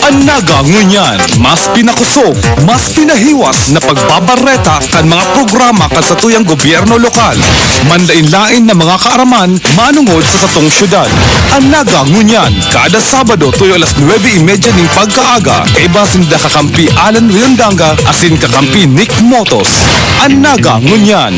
Ang naga ngunyan, mas pinakusog, mas pinahiwas na pagbabareta kan mga programa kan sa tuyang gobyerno lokal. Mandain-lain na mga kaaraman manungod sa satong syudad. Ang naga ngunyan, kada Sabado tuyo alas 9:30 ning pagkaaga, kay basin da kakampi Alan Riondanga asin kakampi Nick Motos. Ang naga ngunyan.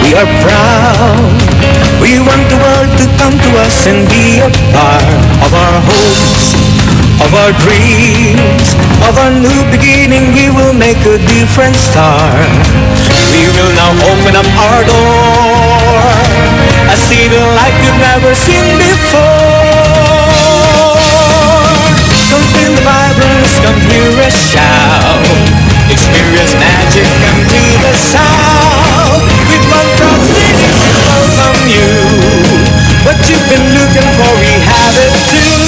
We are proud. We want the world to come to us and be a part of our hopes, of our dreams, of our new beginning. We will make a different start. We will now open up our door, a city like you've never seen before. Come feel the vibrance, come hear us shout. Experience magic, come to the south. With one proud city to welcome you. What you've been looking for, we have it too.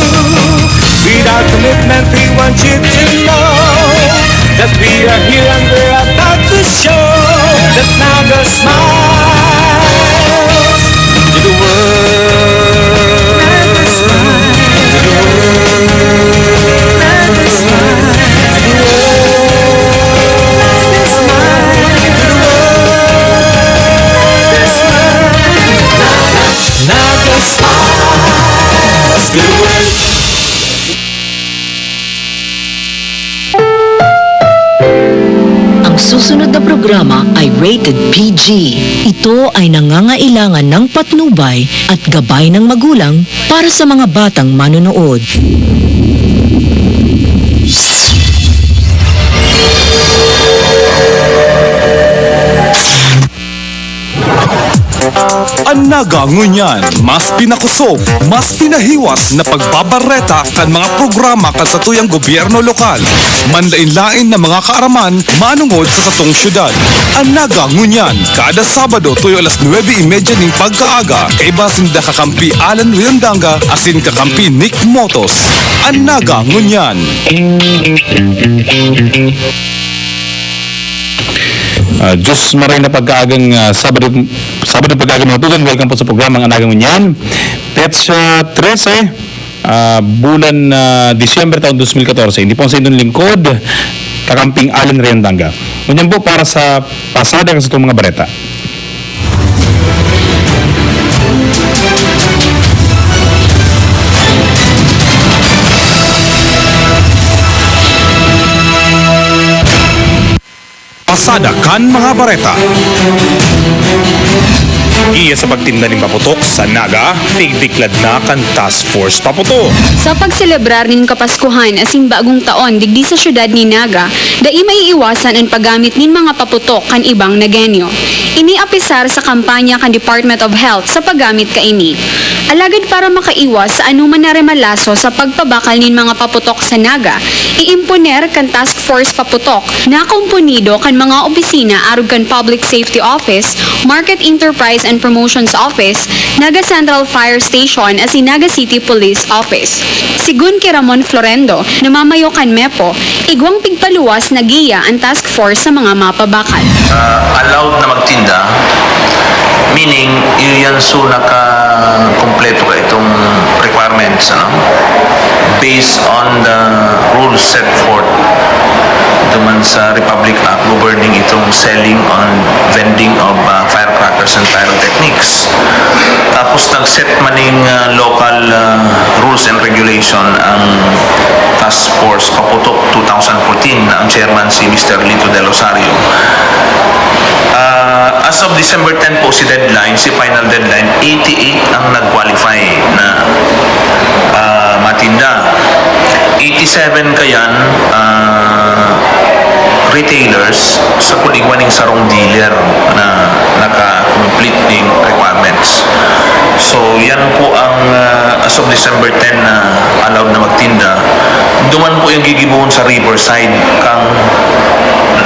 With our commitment, we want you to know that we are here and we're about to show that now the smiles to the world. To the world. To the world. Ang susunod na programa ay rated PG. Ito ay nangangailangan ng patnubay at gabay ng magulang para sa mga batang manonood. Ang naga ngunyan, mas pinakusog, mas pinahiwas na pagbabareta kan mga programa kan sa tuyang gobyerno lokal. Mandain-lain na mga kaaraman manungod sa satong syudad. Ang naga ngunyan, kada Sabado tuyo alas 9:30 ning pagkaaga, kay basin da kakampi Alan Riondanga asin kakampi Nick Motos. Ang naga ngunyan. Diyos maray na pagkaagang Sabado pagkaagang mga tugan. Welcome po sa programang Anagang Unyan. Petsa 13, bulan Disyembre taon 2014. Hindi po sa inyong lingkod, kakamping Alan Riondanga. Unyan po para sa pasada sa itong mga bareta. Pasada kan mga bareta. Iya sa pagtinda ng paputok sa Naga, tigdiklad na kan Task Force Paputok. Sa pagselebrar nin Kapaskuhan asin bagong taon digdi sa syudad ni Naga, dai maiiwasan ang paggamit nin mga paputok kan ibang nagenyo. Iniapisar sa kampanya kan Department of Health sa paggamit kaini. Alagad para makaiwas sa anuman na remalaso sa pagpabakal nin mga paputok sa Naga, iimponer kan Task Force Paputok na kumpunido kan mga opisina arug kan Public Safety Office, Market Enterprise and Promotions Office, Naga Central Fire Station as Naga City Police Office. Sigun kay Ramon Florendo, namamayo kan MEPO, igwang pigpaluwas na giya ang task force sa mga mapabakal. Allowed na magtinda, meaning yun so naka-kompleto ka itong requirements, based on the rules set forth duman sa Republic Act governing itong selling on vending of firecrackers and pyrotechnics. Tapos nag-set maning local rules and regulation ang Task Force Paputok 2014 na ang chairman si Mr. Lito Del Rosario. As of December 10 po si final deadline, 88 ang nag-qualify na matinda. 87 kayan retailers sa kuligwaning sarong dealer na naka-complete ng requirements. So yan po ang as of December 10 na allowed na magtinda. Duman po yung gigibuhon sa Riverside kang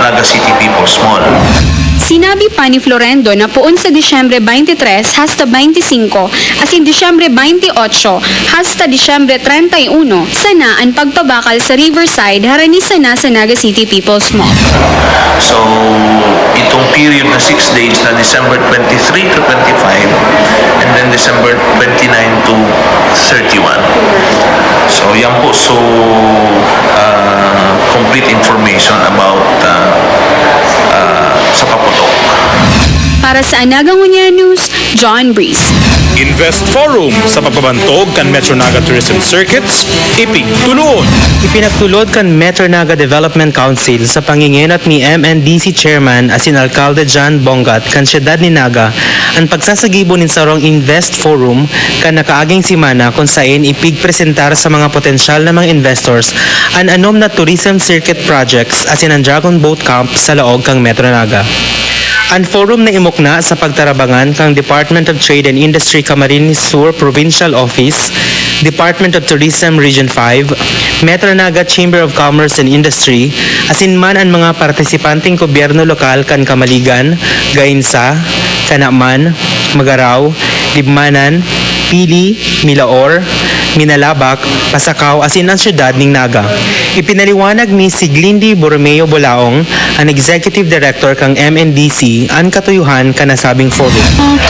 Naga City People's Mall. Sinabi pa ni Florendo na poon sa Disyembre 23 hasta 25 at in Disyembre 28 hasta Disyembre 31 sana ang pagpabakal sa Riverside harani sana sa Naga City People's Mall. So, itong period na 6 days na December 23 to 25 and then December 29 to 31. So, yan po. So, complete information about sa Paputok. Para sa Anaga Ngunya News, John Breeze. Invest Forum sa pagpabantog kan Metro Naga Tourism Circuits, ipigtulon. Ipinagtulod kan Metro Naga Development Council sa pangingenat ni MNDC Chairman asin Alcalde John Bongat kan siyudad ni Naga ang pagsasagibo nin sarong Invest Forum kan nakaaging simana kung saan ipigpresentar sa mga potensyal na mga investors ang anom na tourism circuit projects asin ang Dragon Boat Camp sa laog kang Metro Naga. Ang forum na imukna sa pagtarabangan kang Department of Trade and Industry Camarines Sur Provincial Office, Department of Tourism Region 5, Metro Naga Chamber of Commerce and Industry, asin man ang mga partisipanteng gobyerno lokal kan Kamaligan, Gainsa, Kanaman, Magaraw, Libmanan, Pili, Milaor, Minalabak, Pasakaw, asin ang siyudad ng Naga. Ipinaliwanag ni Siglindi Borromeo Bolaong, ang Executive Director kang MNDC, ang katuyuhan kanasabing forum.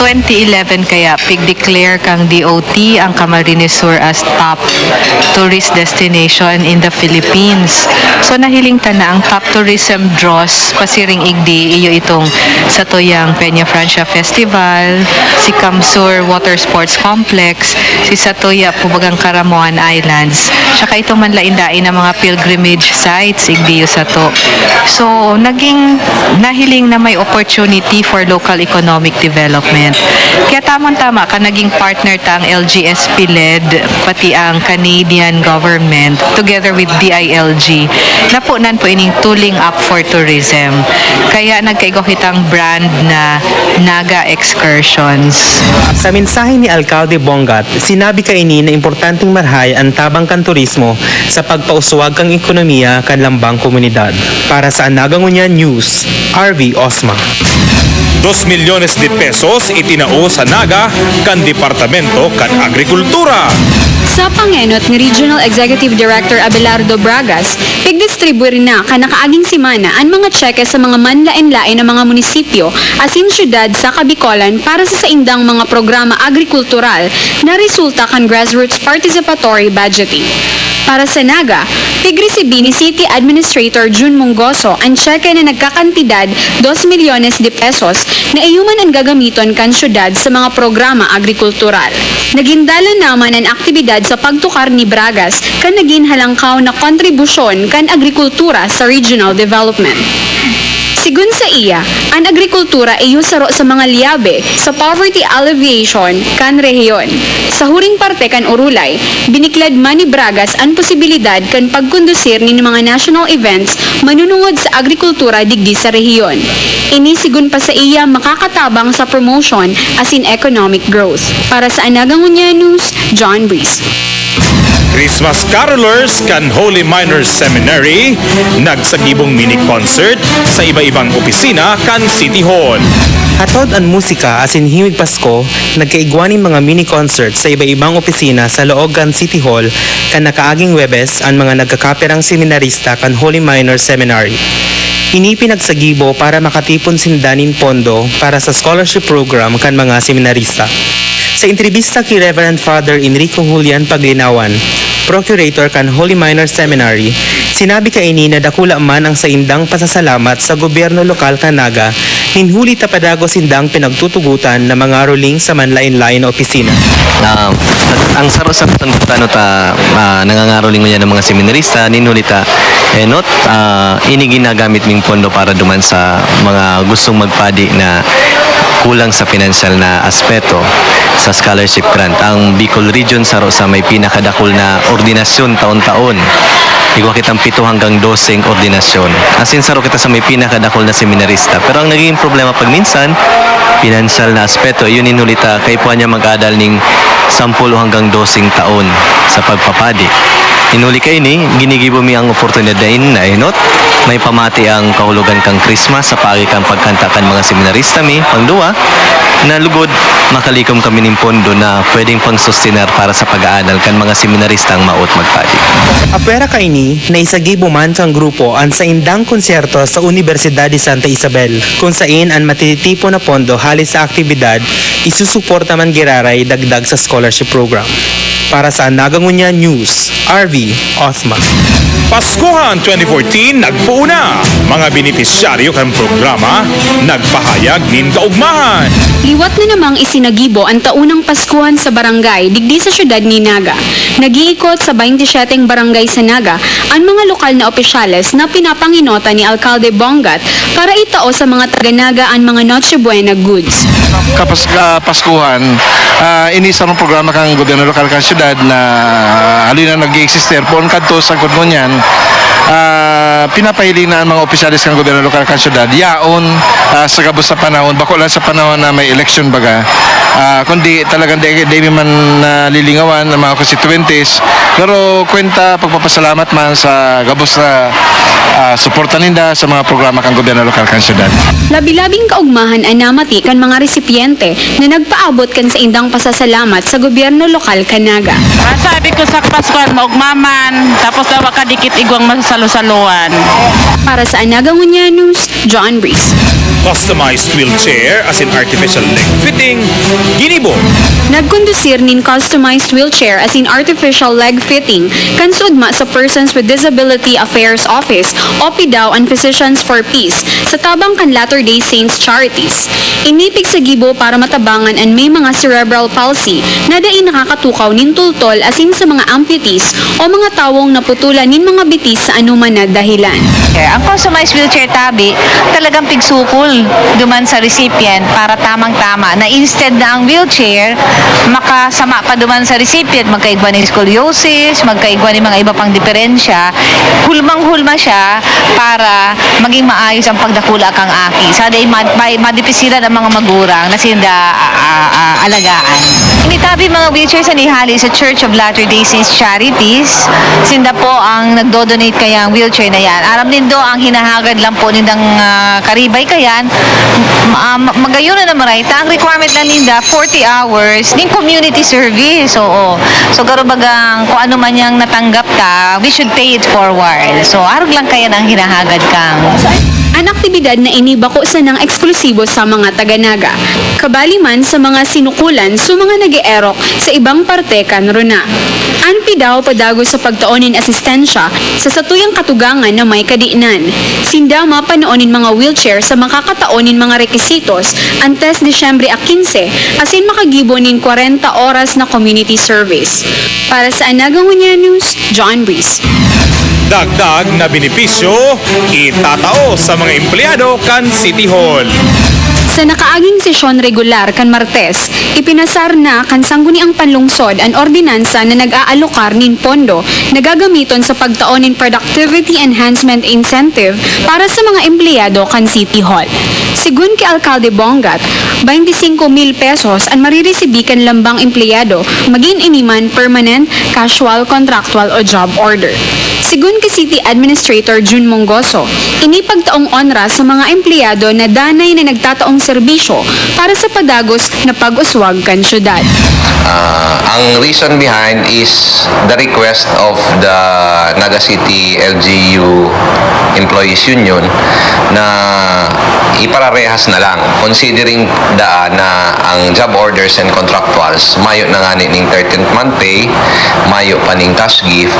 2011 kaya pig-declare kang DOT ang Camarines Sur as top tourist destination in the Philippines. So nahiling ta na ang top tourism draws pasiring igdi iyo itong sa Toyang Peña Francia Festival, si Camsur Water Sports Complex, si Satoya Pubagang Karamoan Islands, tsaka itong manlain-lain na mga pilgrimage sites igdi sa to. So naging nahiling na may opportunity for local economic development. Kaya tamang-tama ka naging partner ta ang LGSP-led pati ang Canadian government together with DILG na po nan po ining tooling up for tourism. Kaya nagkaigo kitang brand na Naga Excursions. Sa mensahe ni Alcalde Bongat, sinabi kaini na importanteng marhay ang tabang kan turismo sa pagpauswag kang ekonomiya kan lambang komunidad. Para sa Anaga Ngunya News, RV Osma. 2 milyones de pesos itinao sa Naga kan Departamento kan Agrikultura. Sa pangenot ni Regional Executive Director Abelardo Bragas, pigdistribuir na kanakaaging simana ang mga tseke sa mga manlain-lain na mga munisipyo asin syudad sa Kabikolan para sa saindang mga programa agrikultural na resulta kan grassroots participatory budgeting. Para sa Naga, tigresibi ni City Administrator June Mongoso ang tseke na nagkakantidad 2 milyones de pesos na iyuman ang gagamiton kan syudad sa mga programa agrikultural. Nagindalan naman ang aktibidad sa pagtukar ni Bragas kan naging halangkaw na kontribusyon kan agrikultura sa regional development. Sigun sa iya, ang agrikultura ay usaro sa mga liyabe sa poverty alleviation kan rehiyon. Sa huring parte kan Urulay, biniklad man ni Bragas ang posibilidad kan pagkondusir ni mga national events manunungod sa agrikultura digdi sa rehiyon. Ini sigun pa sa iya makakatabang sa promotion as in economic growth. Para sa Anaga Ngunya News, John Breeze. Christmas Carolers kan Holy Miners Seminary nagsagibong mini concert sa iba-ibang opisina kan City Hall. Hatod ang musika asin himig Pasko, nagkaigwaning mga mini concert sa iba-ibang opisina sa loob kan City Hall kan nakaaging Webes ang mga nagkakaperang seminarista kan Holy Miners Seminary. Ini pinagsagibo para makatipon sindanin pondo para sa scholarship program kan mga seminarista. Sa entrevista kay Reverend Father Enrico Julian Paglinawan, Procurator kan Holy Miners Seminary, sinabi kaini na dakula man ang saindang pasasalamat sa gobyerno lokal kan Naga ninhuli tapadagos sindang pinagtutugutan na mga ruling sa manlain-lain na opisina. Ang saro sa nangangaroling mo yan ng mga seminarista, ninulita, ini ginagamit ming pondo para duman sa mga gustong magpadi na kulang sa financial na aspeto sa scholarship grant. Ang Bicol Region saro sa may pinakadakol na ordinasyon taon-taon. Igwa kitang 7 hanggang 12 ordinasyon. As in, saro kita sa may pinakadakol na seminarista. Pero ang naging problema pag minsan, financial na aspeto, yun inulita, kay po niya mag-adal ning 10 hanggang 12 taon sa pagpapadi. Inuli kay ni, ginigibo mi ang oportunidad na inot. May pamati ang kahulugan kang Christmas sa pagi kang pagkanta kan mga seminarista mi. Pangduwa, na lugod, makalikom kami ng pondo na pwedeng pang-sustenar para sa pag-aaral kan mga seminarista ang maot magpadi. Apera kaini na isagibo man kang grupo ang sa indang konsyerto sa Universidad de Santa Isabel, kung saan ang matititipo na pondo halis sa aktibidad isusuporta man giraray dagdag sa scholarship program. Para sa Nagangunya News, RV Othman. Paskuhan 2014 nagpuuna. Mga benepisyaryo kan programa nagpahayag nin kaugmahan. Liwat na namang isinagibo ang taunang Paskuhan sa barangay digdi sa syudad ni Naga. Nagiikot sa 27 barangay sa Naga ang mga lokal na opisyales na pinapanginota ni Alcalde Bongat para itao sa mga taga-Naga ang mga Noche Buena goods. Kapag Paskuhan, inisa ng programa kang gobyerno lokal kang syudad na halina nag-i-exister po ang kanto sa Kudmonyan, pinapahiling na ang mga opisyalis ng gobyerno lokal kang syudad yaon sa gabos sa panahon, bako lang sa panahon na may election baga, kundi talagang di man nalilingawan ng mga constituentes, pero kwenta pagpapasalamat man sa gabos na suporta ninda sa mga programa kang gobyerno lokal kang syudad. Labi-labing kaugmahan ang namati kan mga resipiente na nagpaabot kan sa indang pasasalamat sa gobyerno lokal Kanaga. Masabi ko sa Paskuhan, maugmaman, tapos daw kadikit igwang masasalo-saluan. Para sa Nagangunya News, John Reese. Customized wheelchair as in artificial leg fitting, ginibo. Nagkondusir nin customized wheelchair as in artificial leg fitting kan sudma sa Persons with Disability Affairs Office o PIDAW and Physicians for Peace sa tabang kan Latter-day Saints Charities. Inipig sa gibo para matabangan ang may mga cerebral palsy na dai nakakatukaw nin tultol asin sa mga amputees o mga tawong naputulan nin mga bitis sa anuman na dahilan. Ang customized wheelchair tabi, talagang pigsukol duman sa recipient para tamang-tama na instead na ang wheelchair makasama pa duman sa recipient, magkaigwa ni scoliosis, magkaigwa ni mga iba pang diferensya, hulmang-hulma siya para maging maayos ang pagdakula kang aki. Sa day madipisilan ang mga magurang na sinda alagaan. Initabi mga wheelchair sa nihali sa Church of Latter-day Saints Charities. Sinda po ang nagdo-donate kayang wheelchair na yan. Aram din do ang hinahagad lang po nindang karibay kayan. Magayon na naman ang requirement na ninda 40 hours ning community service. So garubagang kung ano man yang natanggap ta, we should pay it forward. So arog lang kaya ang hinahagad kang. Ang aktibidad na inibako sa nang eksklusibo sa mga taga-Naga. Kabali man sa mga sinukulan sa mga nag-eerok sa ibang parte kan runa. Ang PIDAW padago sa pagtaonin asistensya sa satuyang katugangan na may kadiinan. Sindama panoonin mga wheelchair sa makakataonin mga rekisitos antes Disyembre 15 asin makagibonin 40 oras na community service. Para sa Nagangunya News, John Reese. Dagdag na benepisyo itatao sa mga empleyado kan City Hall. Sa nakaaging sesyon regular kan Martes, ipinasar na kan sangguniang panlungsod ang ordinansa na nag-aalokar nin pondo na gagamiton sa pagtaonin productivity enhancement incentive para sa mga empleyado kan City Hall. Sigun kay Alcalde Bongat, 25,000 pesos ang mariresibi kan lambang empleyado maging iniman permanent, casual, contractual o job order. Sigun kay City Administrator June Mongoso, inipagtaong onra sa mga empleyado na danay na nagtataong serbisyo para sa padagos na pag-uswag kan syudad. Ang reason behind is the request of the Naga City LGU Employees Union na ipararehas na lang considering na ang job orders and contractuals mayo na nga ning 13th month pay, mayo pa ning cash gift.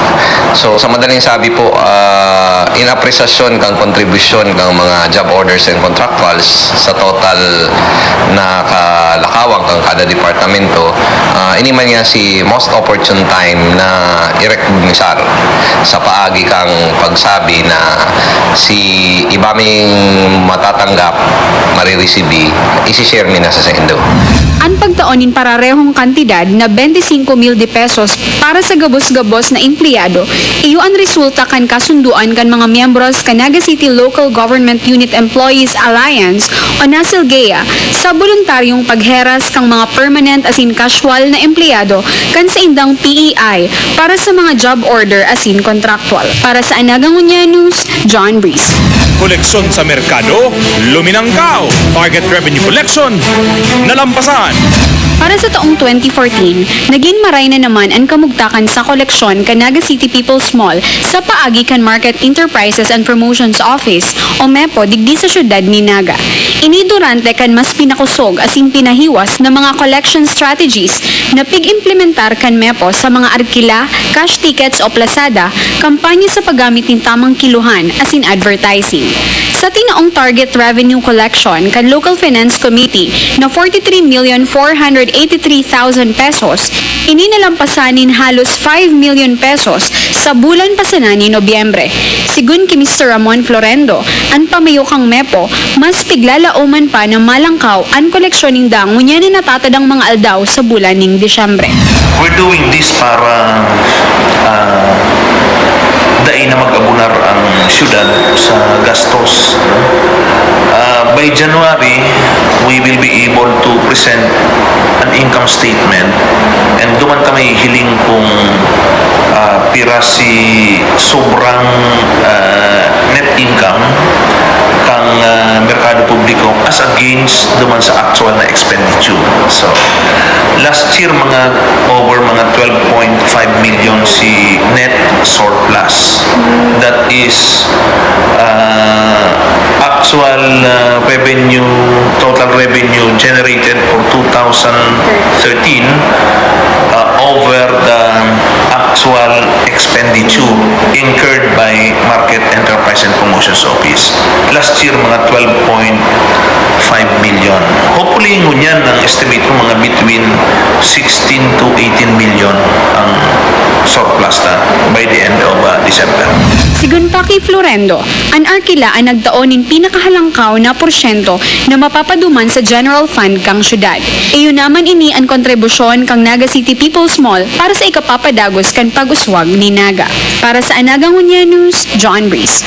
So sa madaling ganin sabi po, in apresiasyon kang kontribusyon kang mga job orders and contractuals sa total na kalakawang kang kada departamento, ini man nga si most opportune time na i-recognisar sa paagi kang pagsabi na si ibaming matatanggap, marireceive, isi-share mi na sa sendo. Ang pagtaonin pararehong kantidad na 25,000 de pesos para sa gabos-gabos na empleyado, iyo ang resulta kan kasunduan kan mga miyembros kan Naga City Local Government Unit Employees Alliance o NACILGEA sa voluntaryong pagheras kang mga permanent asin casual na empleyado kan sa indang PEI para sa mga job order asin contractual. Para sa Anagang Unya News, John Breeze. Koleksyon sa merkado, luminangkaw. Target revenue collection, nalampasan. Para sa taong 2014, naging maray na naman ang kamugtakan sa koleksyon kan Naga City People's Mall sa paagi kan Market Enterprises and Promotions Office o MEPO digdi sa syudad ni Naga. Ini durante kan mas pinakusog asin pinahiwas na mga collection strategies na pig-implementar kan MEPO sa mga arkila, cash tickets o plasada, kampanya sa paggamit ng tamang kiluhan asin advertising. Sa tinaong target revenue collection kan Local Finance Committee na 43,483,000 pesos, ininalampasanin halos 5 million pesos sa bulan pasana ni Nobyembre. Sigun ki Mr. Ramon Florendo, ang pamayokang MEPO, mas piglalauman pa ng malangkaw ang koleksyoning dango niya na natatadang mga aldaw sa bulan ng Disyembre. We're doing this para dain na mag-abunar ang syudad sa gastos. By January, we will be able to present an income statement and duman kami hiling kung pira si sobrang net income kang merkado publiko as against duman sa actual na expenditure. So, last year over mga 12.5 million si net surplus. That is actual total revenue generated for 2013 over the actual expenditure incurred by Market Enterprise and Promotions Office. Last year, mga 12.5 million. Hopefully, ngunyan ang estimate ko mga between 16 to 18 million ang surplus na by the end of December. Sigun pa kay Florendo, ang arkila ang nagtaonin pinakahalangkaw na porsyento na mapapaduman sa general fund kang syudad. Iyon naman ini ang kontribusyon kang Naga City People's Mall para sa ikapapadagos kan pag-uswag ni Naga. Para sa Anagang Unya News, John Breeze.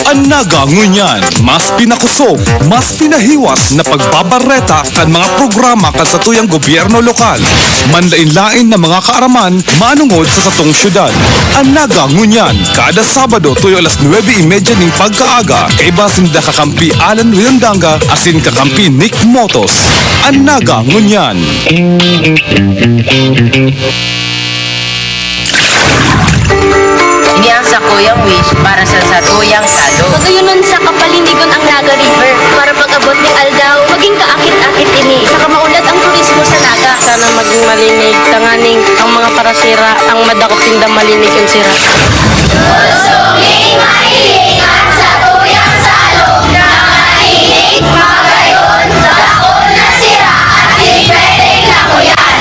Ang Naga Ngunyan, mas pinakusog, mas pinahiwas na pagbabareta kan mga programa kan sa tuyang gobyerno lokal. Manlain-lain na mga kaaraman manungod sa satong syudad. Ang Naga Ngunyan, kada Sabado tuyo alas 9:30 ning pagkaaga, kay basinda kakampi Alan Willandanga asin kakampi Nick Motos. Ang Naga Ngunyan. Iniang sa Kuyang Wish para sa Tuyang Salo. Magayunan sa kapalinigon ang Naga River para pag-abot ni Aldaw, maging kaakit-akit ini. Saka maunlad ang turismo sa Naga. Sana maging malinig, tanganing ang mga parasira, ang madakot tinda malinig ang sira. Gustonging maiingat sa Tuyang Salo, na mainig magayon sa dakot na sira at di pwedeng languyan.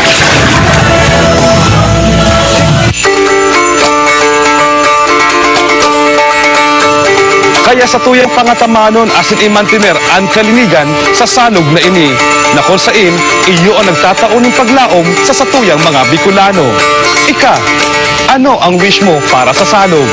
Kaya sa tuyang pangatamanon asin imantiner ang kalinigan sa sanog na ini, na kung sain, iyo ang nagtatauning paglaom sa satuyang mga Bicolano. Ika, ano ang wish mo para sa sanog?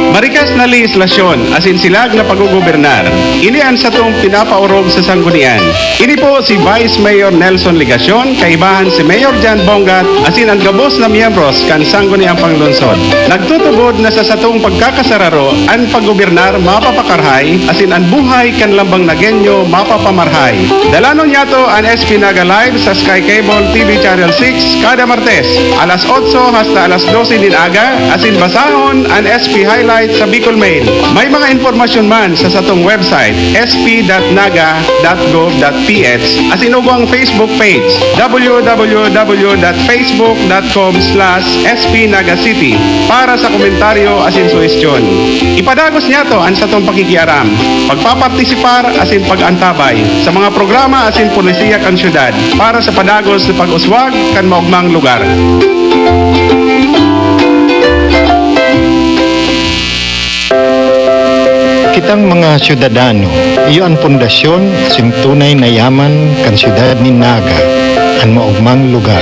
Marikas na legislasyon asin silag na paggugobernar. Inian sa tong pinapaurog sa sanggunian. Ini po si Vice Mayor Nelson Ligacion, kaibahan si Mayor Jan Bongat, asin ang gabos na miyembros kan sangguniang panglungsod. Nagtutubod na sa satong pagkakasararo ang paggobernar mapapakarhay, asin ang buhay kan lambang nagenyo mapapamarhay. Dalanon yato ang SP Naga Live sa Sky Cable TV Channel 6 kada Martes, alas 8 hasta alas 12 din aga, asin basahon ang SP Highlights website sa Bicol Mail. May mga informasyon man sa satong website sp.naga.gov.ph as inugo ang Facebook page www.facebook.com/spnagacity para sa komentaryo asin suhestyon. Ipadagos niya to ang satong pakikiaram, pagpapartisipar asin pag-antabay sa mga programa asin polisiya kan syudad para sa padagos na pag-uswag kan maugmang lugar. Kitang mga syudadano, iyo ang pundasyon asin tunay na yaman kan syudad ni Naga, ang maugmang lugar.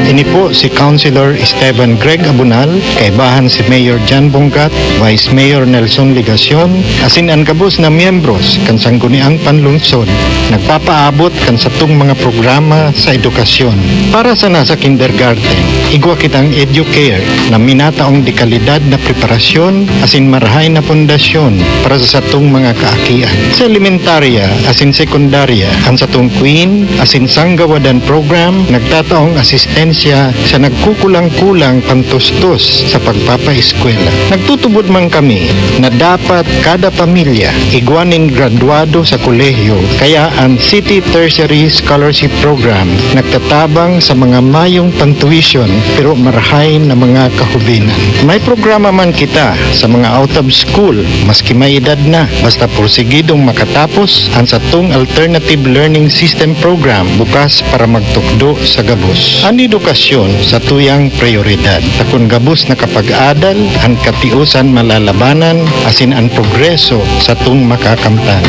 Ini po si Councilor Esteban Greg Abunal, kaibahan si Mayor Jan Bongat, Vice Mayor Nelson Ligacion, asin ang kabus na miyembros kan sangguniang panlungsod, nagpapaabot kan satong mga programa sa edukasyon. Para sa nasa kindergarten, igwa kitang EduCare na minataong dekalidad na preparasyon asin marahay na pundasyon para sa satong mga kaakian. Sa elementarya asin sekundarya, ang satong Queen asin Sanggawadan program nagtataong asistensya sa nagkukulang-kulang pantustos sa pagpapaeskwela. Nagtutubod man kami na dapat kada pamilya igwaning graduado sa kolehiyo, kaya ang City Tertiary Scholarship Program nagtatabang sa mga mayong pantuition pero marahay na mga kahubinan. May programa man kita sa mga out of school maski may edad na, basta porsigidong makatapos ang satong Alternative Learning System Program bukas para magtukdo sa gabos. Ang edukasyon sa tuyang prioridad. Takon gabos na kapag-adal, ang katiusan malalabanan, asin ang progreso sa tung makakamtan.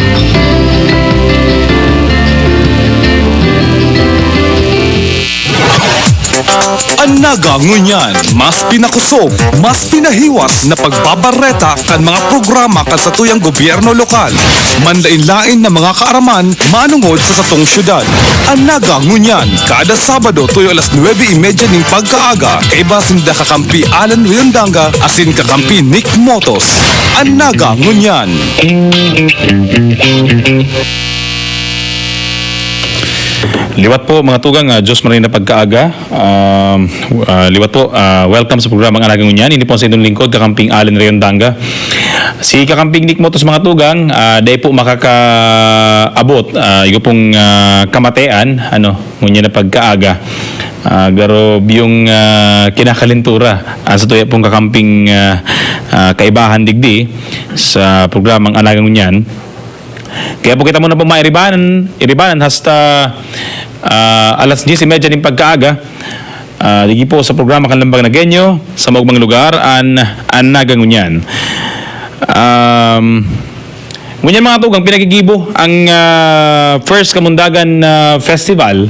Ang Naga ngunyan, mas pinakusog, mas pinahiwas na pagbabareta kan mga programa kan sa tuyang gobyerno lokal. Manlain-lain na mga kaaraman manungod sa satong syudad. Ang Naga ngunyan, kada Sabado tuyo alas 9:30 ning pagkaaga, kay basin da kakampi Alan Leondanga asin kakampi Nick Motos. Ang Naga ngunyan. Liwat po mga tugang, Diyos maraming na pagkaaga. Liwat po, welcome sa programang Alagang Unyan. Hindi po sa inyong lingkod, Kakamping Allen Leondanga. Si Kakamping Nick Motos mga tugang, dahil po makakaabot, yung pong kamatean, ngunyan na pagkaaga. Garo yung kinakalintura sa tuya pong Kakamping kaibahan digdi sa programang Alagang Unyan. Kaya po kita muna po mairibanan hasta alas 10:30 ng pagkaaga. Digi po sa programa Kanlambang Nagenyo sa maugmang lugar an Nagangunyan. Ngunyan mga tugang, pinagigibo ang First Kamundagan Festival,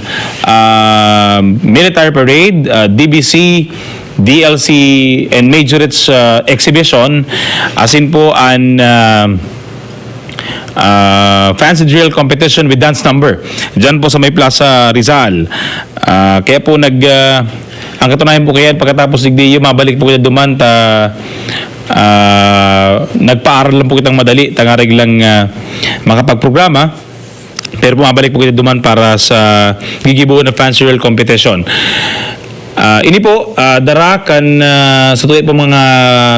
Military Parade, DBC, DLC, and Majorates Exhibition, asin po an fancy drill competition with dance number dyan po sa may Plaza Rizal. Kaya po ang katunayan po kaya pagkatapos digdiyo mabalik po kita duman nagpaaral lang po kitang madali tangarag lang makapagprograma, pero mabalik po kita duman para sa gigibuo na fancy drill competition. Ini po darakan sa tuwi po mga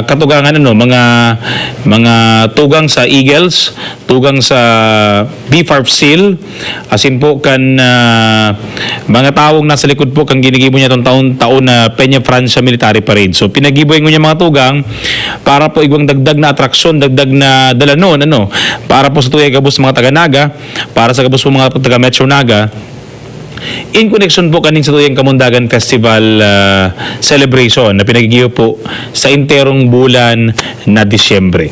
katugangan mga tugang sa Eagles, tugang sa B-Farp Seal, asin po kan mga tawong nasa likod po kang ginigibo niya tong taon na Peña Francia Military Parade. So pinagiboy niya mga tugang para po igwang dagdag na atraksyon, dagdag na dalanon para po sa tuwi gabos mga taga-Naga, para sa gabos po mga taga Metro Naga, in connection po kaning sa tuyang Kamundagan Festival celebration na pinagigiyo po sa interong bulan na Disyembre.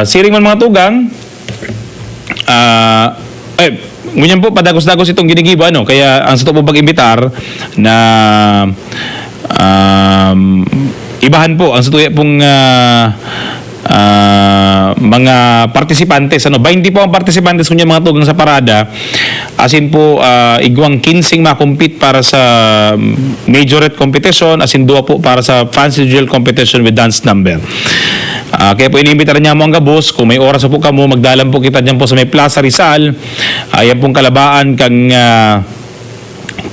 Siring man mga tugang, ngunyan po padagos-dagos itong ginigibo, kaya ang sa ito po pag-imbitar na ibahan po ang sa tuya pong mga partisipantes, 20 po ang partisipantes kunya mga tugang sa parada, asin po igwang 15 makumpit para sa majorette competition, asin 2 po para sa fancy drill competition with dance number. Kaya po inimbitar niya mo ang gabos, kung may oras po kamo, magdalan po kita dyan po sa may Plaza Rizal, ayan pong kalabaan kang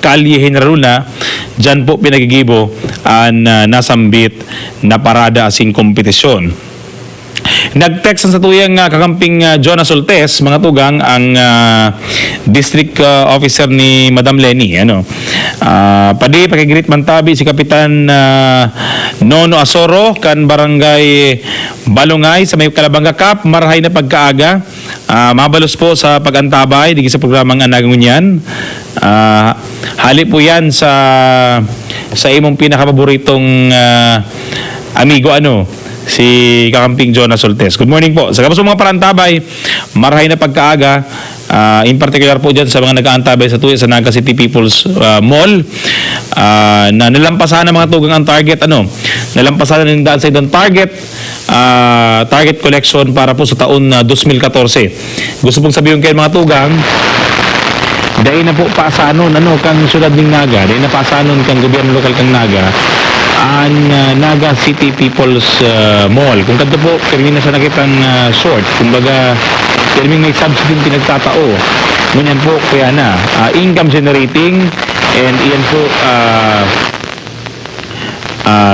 Kalye General na, dyan po pinagigibo an nasambit na parada asing kompetisyon. Nag-text sa tuyang kakamping Jonas Soltes, mga tugang, ang district officer ni Madam Lenny. Padi, pakigrit mantabi si Kapitan Nono Asoro, kan barangay Balungay sa may Kalabanga Cup, marahay na pagkaaga. Mabalos po sa pag-antabay, digi sa programang Anagunyan. Hali po yan sa imong pinakapaboritong amigo, si Kakamping Jonas Soltes. Good morning po. Sa kapos mga parantabay, marahay na pagkaaga, in particular po dyan sa mga nag-aantabay sa tuya sa Naga City People's Mall, na nalampasahan ng mga tugang ang target, nalampasahan ng daan sa idang target collection para po sa taon 2014. Gusto pong sabihin kayo mga tugang, dahil na po paasanon, kang syudad ng Naga, dahil na paasanon kang gobyerno lokal kang Naga, ang Naga City People's Mall. Kung kanto po, termina sa nakitang short, kumbaga, termina may subsidy pinagtatao. Ngunyan po, kaya na, income generating, and iyan po,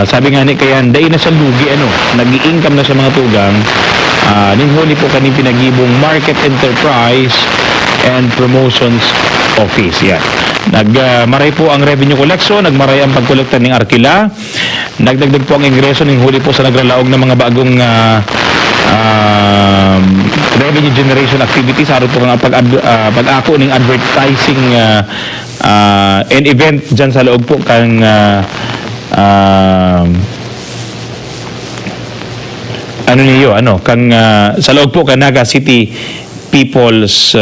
sabi nga ni kayan, dahil na sa lugi, nag-i-income na sa mga tugang, ninhuli po kaning pinagibong Market Enterprise and Promotions Office. Yan. Nagmaray po ang revenue collection, nagmaray ang pagkolekta ng arkila, nagdagdag po ang ingreso ng huli po sa nagralaog ng mga bagong revenue generation activities, araw po ang pag-ako ng advertising and event dyan sa loob po kang sa loob po kang Naga City People's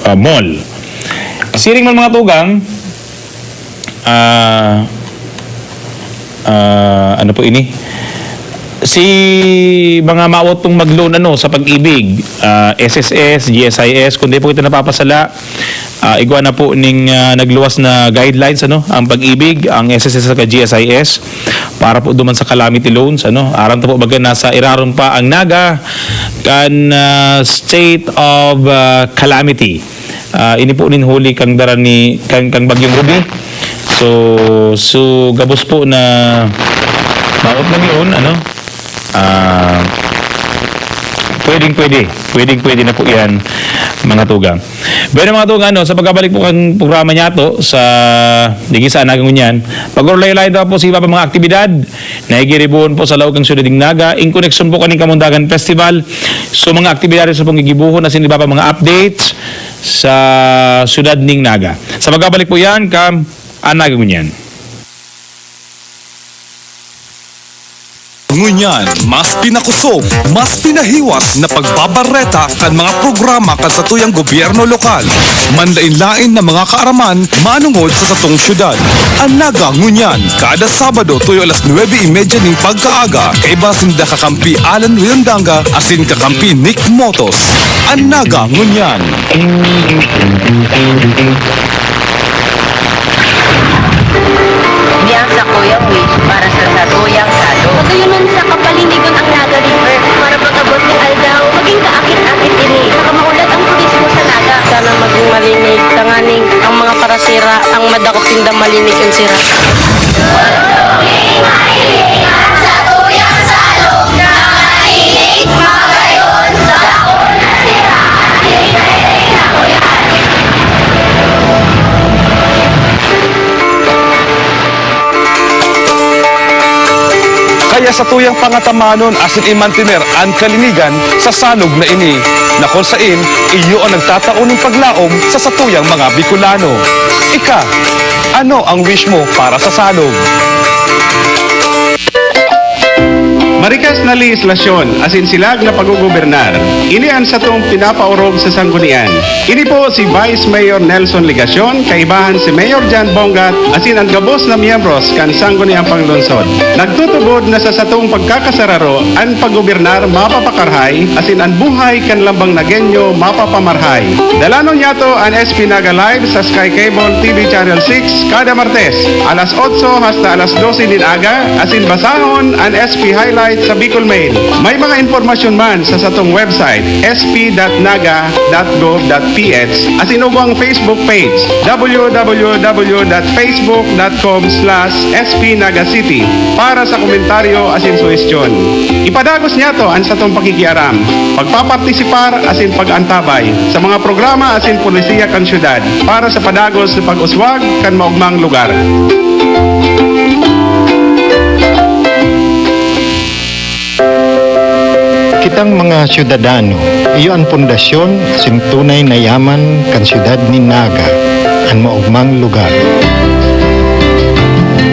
Mall. Siring man mga tugang, po ini? Si mga maawat pong mag-loan sa pag-ibig, SSS, GSIS, kundi po ito napapasala, igwa na po ning nagluwas na guidelines ang pag-ibig, ang SSS at GSIS para po duman sa calamity loans. Aram po baga nasa iraron pa ang Naga kan state of calamity. Ini po ninhuli kang daran ni kang bagyong Ruby. So gabos po na maot na yun, pwedeng na po yan mga tugang. Pero mga tugang, sa pagkabalik po ang programa niya sa digi sa Anagunyan, pag-urlay-lay daw po sa iba pa mga aktibidad na igiribuon po sa Laog ng Syudad ng Naga in connection po kaning Kamundagan Festival. So mga aktibidad sa pong igibuhon na iba pa mga updates sa Syudad ng Naga. Sa pagkabalik po yan Anagunyan. Ngunyan, mas pinakusog, mas pinahiwas na pagbabareta kan mga programa kan sa tuyang gobyerno lokal. Manlain-lain na mga kaaraman manungod sa satong syudad. Anaga Ngunyan, kada Sabado tuyo alas 9:30 ning pagkaaga kay basinda kakampi Alan Riondanga asin kakampi Nick Motos. Anaga Ngunyan. Diyan sa Kuyang Wish para sa Satuyang Salo. Pagayunan sa kapalinigan ang Naga River para pagabot ni Aldaw, maging kaakit-akit ini. Saka maulat ang turismo sa Naga. Sana maging malinig, tanganing ang mga parasira, ang madakot tinda malinig yung sira. Sa tuyang salong nanganinig, magayon sa dakon na sira. Kaya sa tuyang pangatamanon asin imantiner ang kalinigan sa salog na ini, na kung sain iyo ang nagtataon ng paglaom sa satuyang mga Bicolano. Ika, ano ang wish mo para sa salog? Marikas na legislasyon, asin silag na paggugobernar. Inian sa tong pinapaurog sa sanggunian. Ini po si Vice Mayor Nelson Ligacion, kaibahan si Mayor Jan Bongat, asin ang gabos na miyembros kan sangguniang panglunsod. Nagtutugod na sa satong pagkakasararo, ang paggobernar mapapakarhay, asin ang buhay kan lambang Nagenyo mapapamarhay. Dalanon yato ang SP Naga Live sa Sky Cable TV Channel 6 kada Martes, alas 8 hasta alas 12 din aga, asin basahon ang SP Highlight sa Bicol School Mail. May mga informasyon man sa satong website sp.naga.gov.ph as inubang Facebook page www.facebook.com/spnagacity para sa komentaryo asin suhestyon. Ipadagos niya to ang satong pakikiaram, pagpapartisipar asin pag-antabay sa mga programa asin pulisiya kan syudad para sa padagos sa pag-uswag kan maugmang lugar. Kitang mga syudadano, iyo ang pundasyon asin tunay na yaman kan syudad ni Naga, ang maugmang lugar.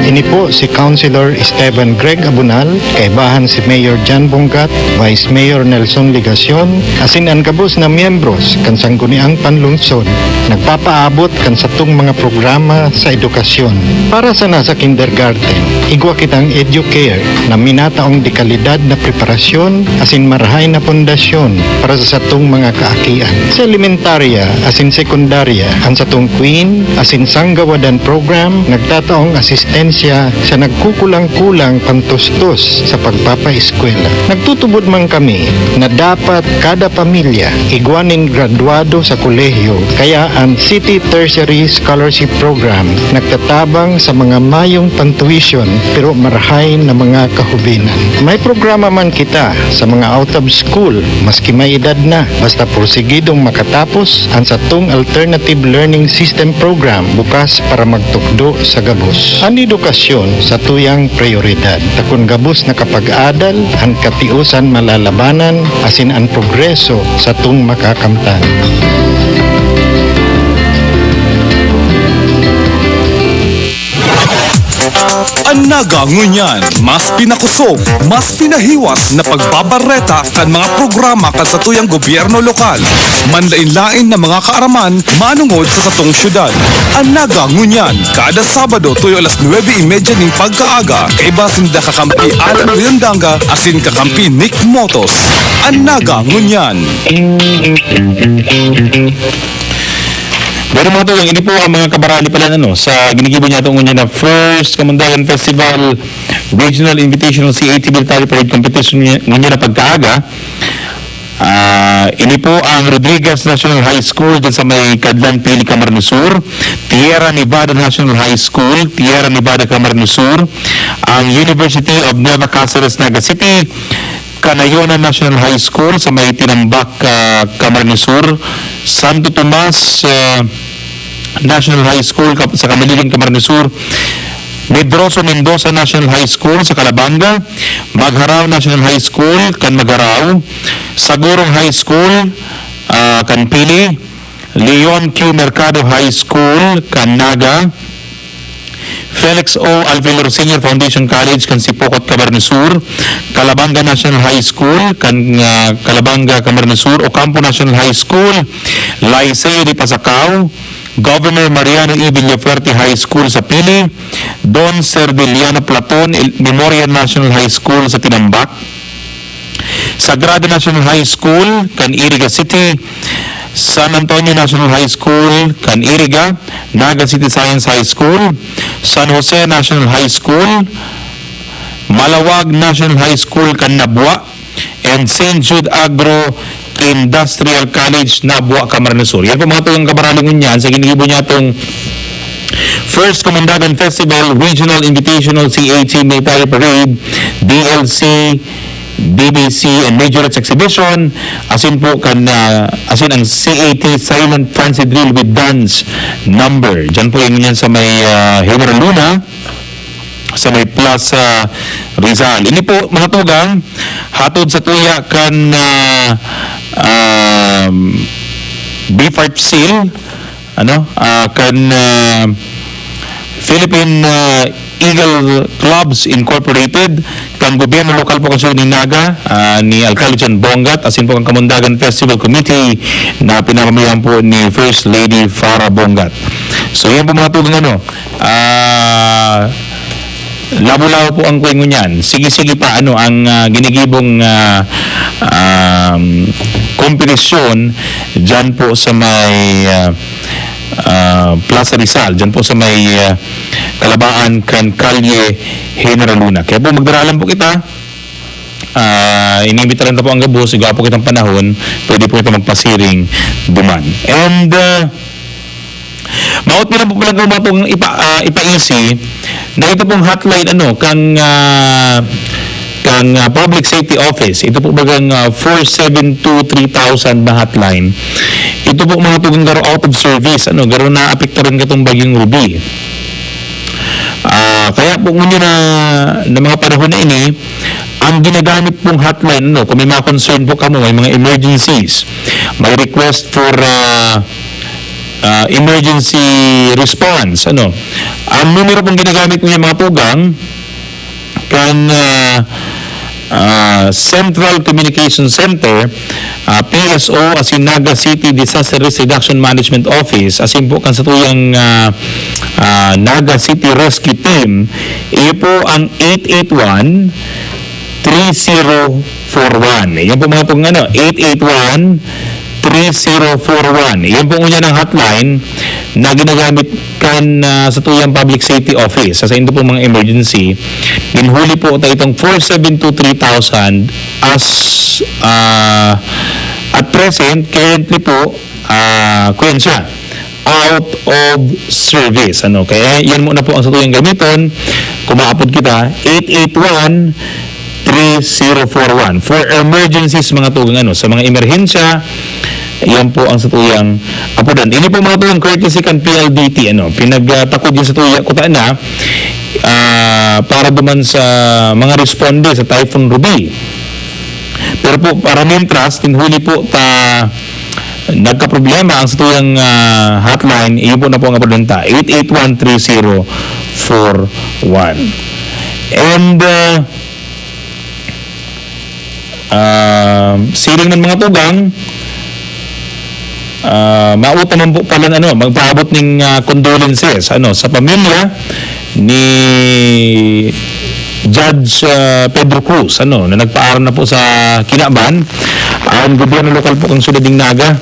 Ini po si Councilor Esteban Greg Abunal, kaibahan si Mayor Jan Bongat, Vice Mayor Nelson Ligacion, asin ang kabus na miyembros kan sangguniang panlungsod, nagpapaabot kan satong mga programa sa edukasyon. Para sa nasa kindergarten, igwa kitang EduCare na minataong dekalidad na preparasyon asin marahay na pundasyon para sa satong mga kaakian. Sa elementarya asin sekundarya, ang satong Queen asin Sanggawadan program nagtataong asistensya sa nagkukulang-kulang pantustos sa pagpapaeskwela. Nagtutubod man kami na dapat kada pamilya igwaning graduado sa kolehiyo, kaya ang City Tertiary Scholarship Program nagtatabang sa mga mayong pantuition pero marahay na mga kahubinan. May programa man kita sa mga out of school maski may edad na, basta porsigidong makatapos ang satong Alternative Learning System Program bukas para magtukdo sa gabos. Ang edukasyon sa tuyang prioridad. Takon gabos na kapag-adal, ang katiusan malalabanan, asin ang progreso sa tung makakamtan. Ang Naga ngunyan, mas pinakusog, mas pinahiwas na pagbabareta kan mga programa kan sa tuyang gobyerno lokal. Manlain-lain na mga kaaraman manungod sa satong syudad. Ang Naga ngunyan, kada Sabado tuyo alas 9:30 ning pagkaaga, kay basin da kakampi Alan Riondanga asin kakampi Nick Motos. Ang Naga ngunyan. Pero mga tugang, ini po ang mga kabarali pala sa ginigibo niya itong na First Kamundagan Festival Regional Invitational CAT Military Parade Competition ngayon na pagkaaga. Ini po ang Rodriguez National High School dyan sa may Kadlan, Pili, Camarines Sur, Tierra Nevada National High School, Tierra Nevada, Camarines Sur, ang University of Nueva Cáceres, Naga City, Canayona National High School sa may Tinambak, Camarines Sur, Santo Tomas National High School sa Camiligan, Camarines Sur, Medroso Mendoza National High School sa Calabanga, Magharaw National High School kan Magharaw, Sagurong High School kan Pili, Leon Q. Mercado High School kan Naga, Felix O. Alvelor Senior Foundation College kan Sipokot, Camarines Sur, Calabanga National High School kan Calabanga, Camarines Sur, Ocampo National High School, Liceo de Pasacao, Governor Mariano E. Villafuerte High School sa Pili, Don Serviliano Platon Memorial National High School sa Tinambak, Sagrada National High School kan Iriga City, San Antonio National High School kan Iriga, Naga City Science High School, San Jose National High School, Malawag National High School kan Nabwa, and St. Jude Agro Industrial College, Nabwa, Camarines Sur. Yan po mga tugang kabaraling niyan sa ginigibo niya itong First Kamundagan Festival Regional Invitational CAT Military Parade, DLC, BBC, and Majorette Exhibition, asin po asin ang CAT Silent Fancy Drill with Dance Number. Diyan po yan sa may General Luna, sa may Plaza Rizal. Ini po mga tugang hatod sa tuya kan BFARP Seal kan Philippine Eagle Clubs Incorporated, kan gobyerno lokal po kasi ni Naga, ni Alcalde Jan Bongat, asin po ang Kamundagan Festival Committee na pinamamayan po ni First Lady Farah Bongat. So yan po mga tugang labo-labo po ang kwento niyan. Sige-sige pa ang ginigibong kompetisyon dyan po sa may Plaza Rizal, dyan po sa may Kalabaan kan Kalye General Luna. Kaya po magdaralan po kita inimbita lang na po ang gabos, igawa po kitang panahon, pwede po ito magpasiring duman. And maot nila po pala ba itong ipa-easy na ito pong hotline kang Public Safety Office. Ito po bagang 472-3000 na hotline. Ito po mga tugang garo out of service, garo na apekto rin katong bagyong Ruby. Kaya po ngunyan na mga panahon na ini, ang ginagamit pong hotline, kung may mga concern po kamo, may mga emergencies, may request for emergency response, ang numero pong ginagamit niya mga tugang kan Central Communication Center, PSO, asin Naga City Disaster Risk Reduction Management Office, asin po kan sa tuyang Naga City Rescue Team, iyo po ang 881-3041. Yan po mga pong 881-3041. Yan po unya ng hotline na ginagamit kan sa tuyang Public Safety Office. Sa indo po mga emergency, ginhuli po tayo itong 472-3000 as at present, currently po, kuyan siya, out of service. Kaya yan muna po ang sa tuyang gamiton. Kung maapod kita, 881-3041 for emergencies mga tugang sa mga emerhensya. Yan po ang sa tuyang apodan. Ini po mga tugang courtesy kan PLDT, pinagtakod din sa tuyang kutaan na para duman sa mga responde sa Typhoon Ruby. Pero po para mientras tinhuli po nagka-problema ang sa tuyang hotline, iyon po na po ang apodan 881-3041. And siling ng mga tugang, mauta man po pala magpaabot ng condolences sa pamilya ni Judge Pedro Cruz na nagpaaral na po sa Kinaban. Ang gobyerno lokal po kang Syudad ng Naga,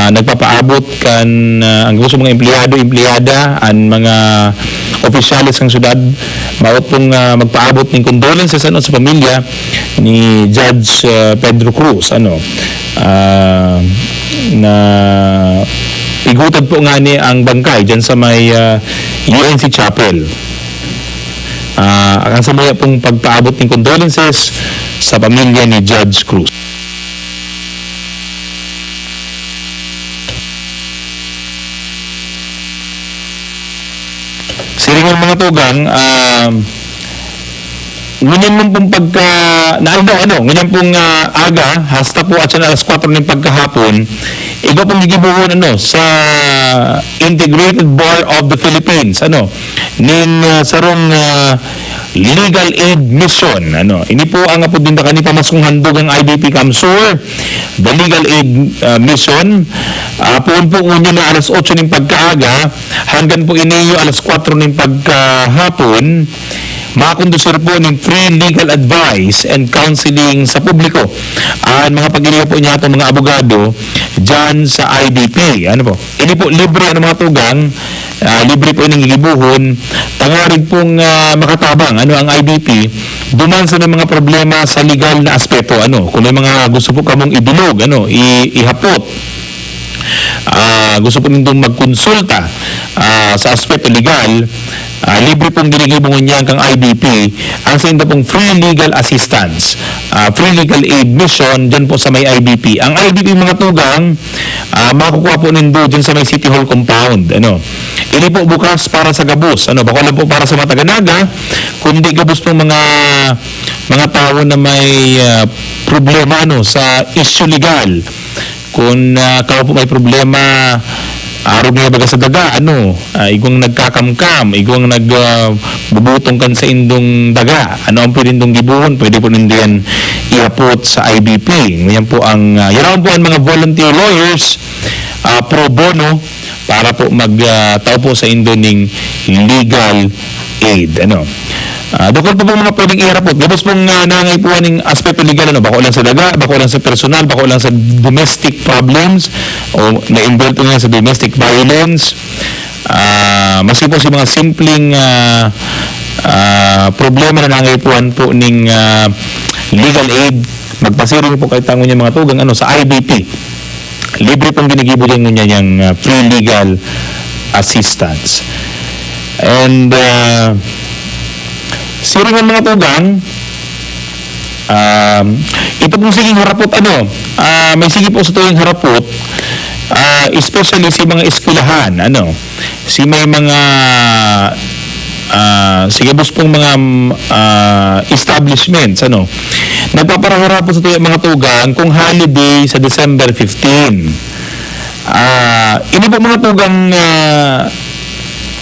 nagpapaabot kan ang gusto mga empleyada ang mga opisyalis ng syudad, maot pong magpaabot ng condolences sa pamilya ni Judge Pedro Cruz na igutad po nga ni ang bangkay dyan sa may UNC Chapel. Ang samaya pong pagpaabot ng condolences sa pamilya ni Judge Cruz. Siringan mga tugang, ngunyan mong pong pagka ngunyan pong aga hasta po at alas 4 ng pagkahapon, iba pong gigibuhon sa Integrated Bar of the Philippines ning sarong Legal Aid Mission. Ini po ang apod din kani pamasong handog ang IDP Kamsur, the Legal Aid Mission. Poon po ngunyan na alas 8 ng pagkaaga hanggang po iniyo alas 4 ng pagkahapon, makakondusir po ng free legal advice and counseling sa publiko. Mga pag-iliya po niya itong mga abogado dyan sa IDP. Ini po libre mga tugang, libre po yung gigibuhon. Tangarin pong makatabang ang IDP duman sa mga problema sa legal na aspeto. Kung may mga gusto po kamong ibilog, ihapot, gusto po nindong magkonsulta sa aspeto legal, libre pong ginigibungon niya kang IDP ang sa inyo pong free legal assistance, free legal aid mission dyan po sa may IDP. Ang IDP mga tugang, makukuha po nindo dyan sa may City Hall compound. Ini po bukas para sa gabos. Bako lang po para sa mga taga-Naga, kundi gabos po mga tao na may problema sa issue legal. Kung kao po may problema araw nga baga sa daga, igwang nagkakamkam, igwang nagbubutong kan sa indong daga, ang pwede indong gibuhon, pwede po nindiyan iapot sa IBP. Ngayon po yan po ang mga volunteer lawyers pro bono para po magtao po sa indo ng legal aid. Dokol po mga pwedeng iharapot. Gabos pong nangay po ng aspeto legal, bako lang sa daga, bako lang sa personal, bako lang sa domestic problems, o na-involve nga sa domestic violence. Maski po sa mga simpleng problema na nangay po ng legal aid, magpasiring po kahit tango niya mga tugang sa IBP. Libre pong ginigibo din niya yung free legal assistance. And siring ng mga tugang, ito pong siging harapot may sige po sa tuyong harapot, especially si mga eskwelahan, si may mga sigabos pong mga establishments, nagpaparahara po sa tuyong mga tugang kung holiday sa December 15. Ini po mga tugang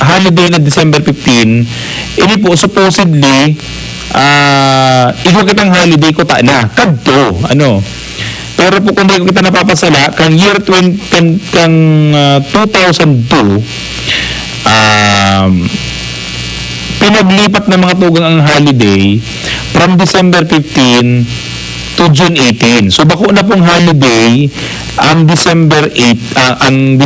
holiday na December 15, ini po supposedly ikaw kitang holiday ko ta na kadto pero po kung di ko kita napapasala kang year 2002 pinaglipat ng mga tugang ang holiday from December 15 to June 18. So bako na pong holiday ang December 15.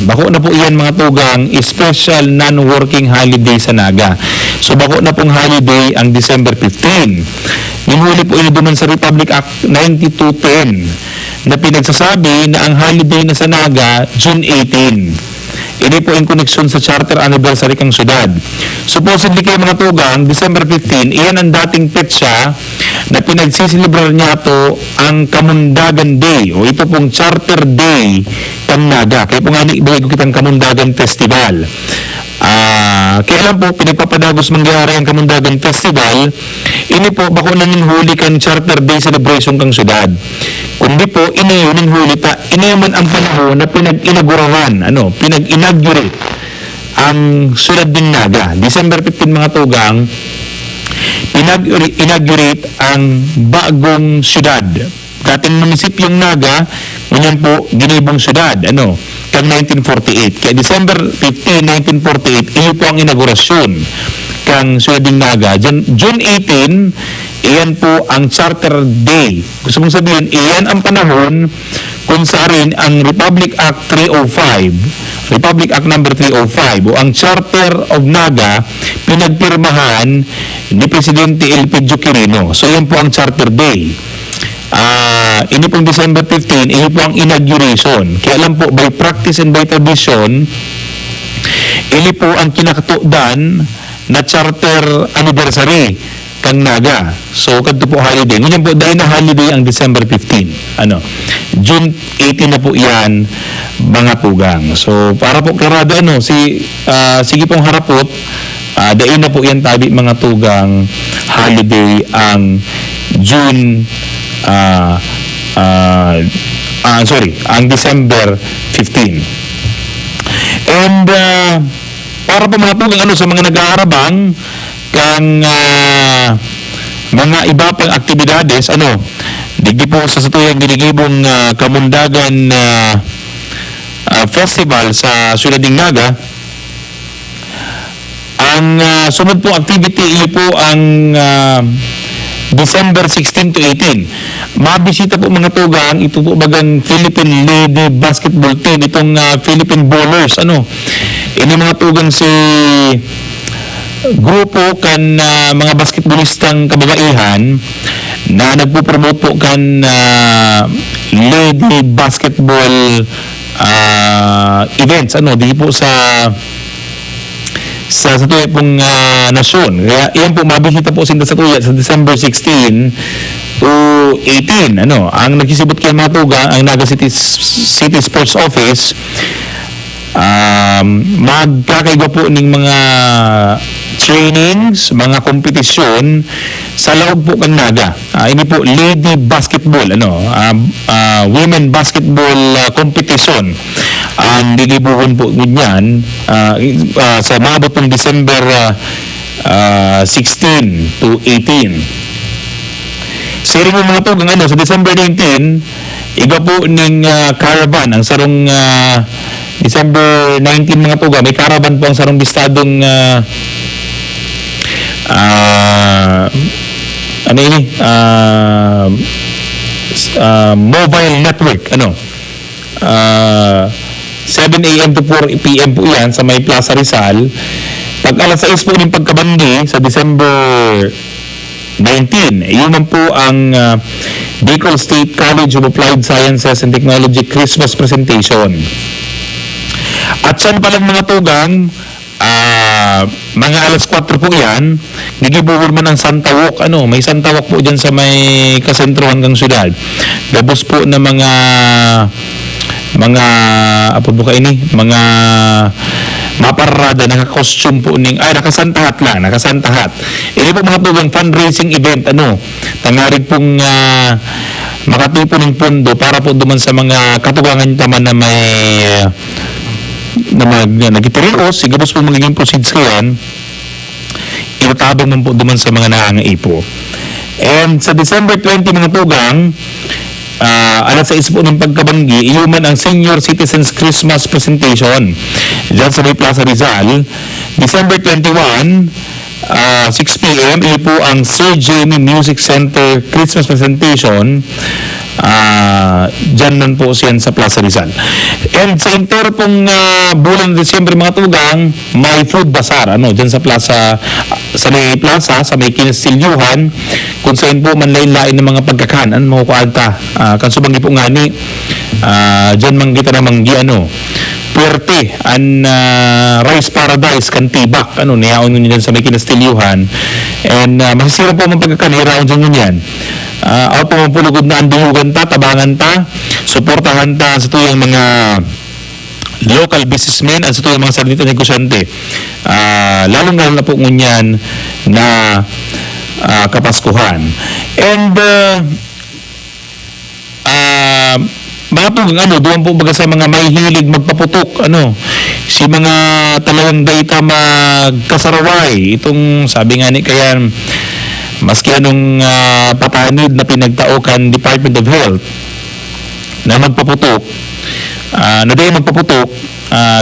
Bako na po iyan mga tugang special non-working holiday sa Naga. So bako na pong holiday ang December 15. Ninhuli po iniduman sa Republic Act 9210 na pinagsasabi na ang holiday na sa Naga June 18. Ini po in koneksyon sa charter anniversary kang syudad. Supposedly kayo mga tugang, December 15, iyan ang dating petsa na pinagsisilibrar niya ito ang Kamundagan Day o ito pong Charter Day kang Naga. Kaya po nga ibigay ko kitang Kamundagan Festival. Kaya lang po, pinagpapadagos mangyari ang Kamundagan Festival, ini po bako na ninhuli kang Charter Day celebration kang syudad. Kundi po, ini man ang panahon na pinag-inaugurahan, pinag-inaugurate ang syudad ng Naga. December 15 mga tugang, pinag-inaugurate ang bagong syudad. Dating munisipyong Naga, ngunyan po, ginibong syudad, kang 1948. Kaya December 15, 1948, iyo po ang inaugurasyon kang syudad ng Naga. June 18, iyan po ang Charter Day. Gusto mong sabihin, iyan ang panahon kung saan ang Republic Act 305, Republic Act number 305, o ang Charter of Naga, pinagpirmahan ni Presidente Elpidio Quirino. So, iyan po ang Charter Day. Ini pong December 15, ini po ang inauguration. Kaya alam po, by practice and by tradition, ini po ang kinakatudan na charter anniversary kang Naga. So, kadto po holiday. Ngunyan po, dahil na holiday ang December 15. June 18 na po yan, mga tugang. So, para po klarado, sige pong harapot, dahil na po yan tabi, mga tugang, holiday ang June ang December 15. And para po mga tugang sa mga nag-aarabang kang mga iba pang aktibidades, digdi po sa satuyang ginigibong Kamundagan Festival sa Syudad ng Naga. Ang sunod po activity iyo po ang December 16 to 18. Mabisita po mga tugang, ito po bagang Philippine Lady Basketball Team, itong Philippine Bowlers. Ini mga tugang si grupo kan mga basketballistang kababaihan na nagpo-promote po kan Lady Basketball events. Di po sa tuya pong nasyon. Kaya iyan po, mabisita po sinta sa tuya sa December 16 to 18. Ang nagsisibot kayo mga tugang, ang Naga City Sports Office, magkakaiba po ng mga trainings, mga kompetisyon sa loob po kang Naga. Ini po Lady Basketball, Women Basketball Competition. Ang lilibuhon po ganyan sa mabot ng December 16 to 18. Siring mga tugang sa December 19, iga po ng caravan ang sarong December 19 mga tuga, may caravan po ang sarong bistadong mobile network 7 a.m. to 4 p.m. po yan sa may Plaza Rizal. Pag alas 6 po ng pagkabandi sa December 19. Yun man po ang Bicol State College of Applied Sciences and Technology Christmas presentation. At saan palang mga tugang, mga alas 4 po yan, gigibuhol man ng Santawok. May Santawok po dyan sa may kasentro hanggang syudad. Gabos po na mga maparada, naka-costume po nakasantahat. Ini po mga tugang fundraising event, tangarig pong makatipo ng pondo para po duman sa mga katugangan taman na may nagitirios, sigabos po magiging proceeds ko yan, itatabang man po duman sa mga nangangaipo. And sa December 20 mga tugang, alas 6 po ng pagkabanggi, iuman ang Senior Citizens Christmas Presentation dyan sa may Plaza Rizal. December 21, 6 p.m. Ito po ang Sir Jamie Music Center Christmas Presentation. Dyan man po siyan sa Plaza Rizal. And sa entero pong bulan ng Disyembre mga tugang, may food bazaar dyan sa plaza, sa may plaza, sa may Kinastilyuhan, kung saan po manlain-lain ng mga pagkakanan makukualta. Kansubanggi po ngani, dyan manggita na manggi Puerte and Rice Paradise kan Tibak niyaon nyo dyan sa may Kinastilyuhan. And masisira po ang pagkakaniraon dyan yan. Ako po mapulugod na andungugan tabangan suportahan sa tuyang mga local businessmen at sa tuyang mga sarnita negosyante. Lalong na po ngunyan na Kapaskuhan. And mga tugang doon po baga sa mga may hilig magpaputok si mga talagang data magkasaraway itong sabi nga ni kaya maski patanid na pinagtaokan Department of Health na magpaputok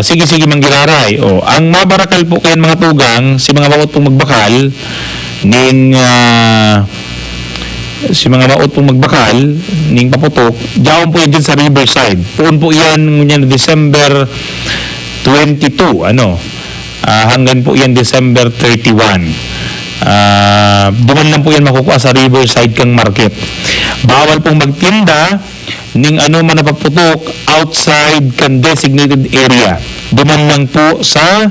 sige manggiraray ang mabarakal po kayan mga tugang si mga bawat pong magbakal ning paputok diyan po yan dyan sa Riverside poon po yan December 22 hanggang po yan December 31. Duman lang po yan makukuha sa Riverside kang market. Bawal pong magtinda ning man napaputok outside kan designated area. Duman lang po sa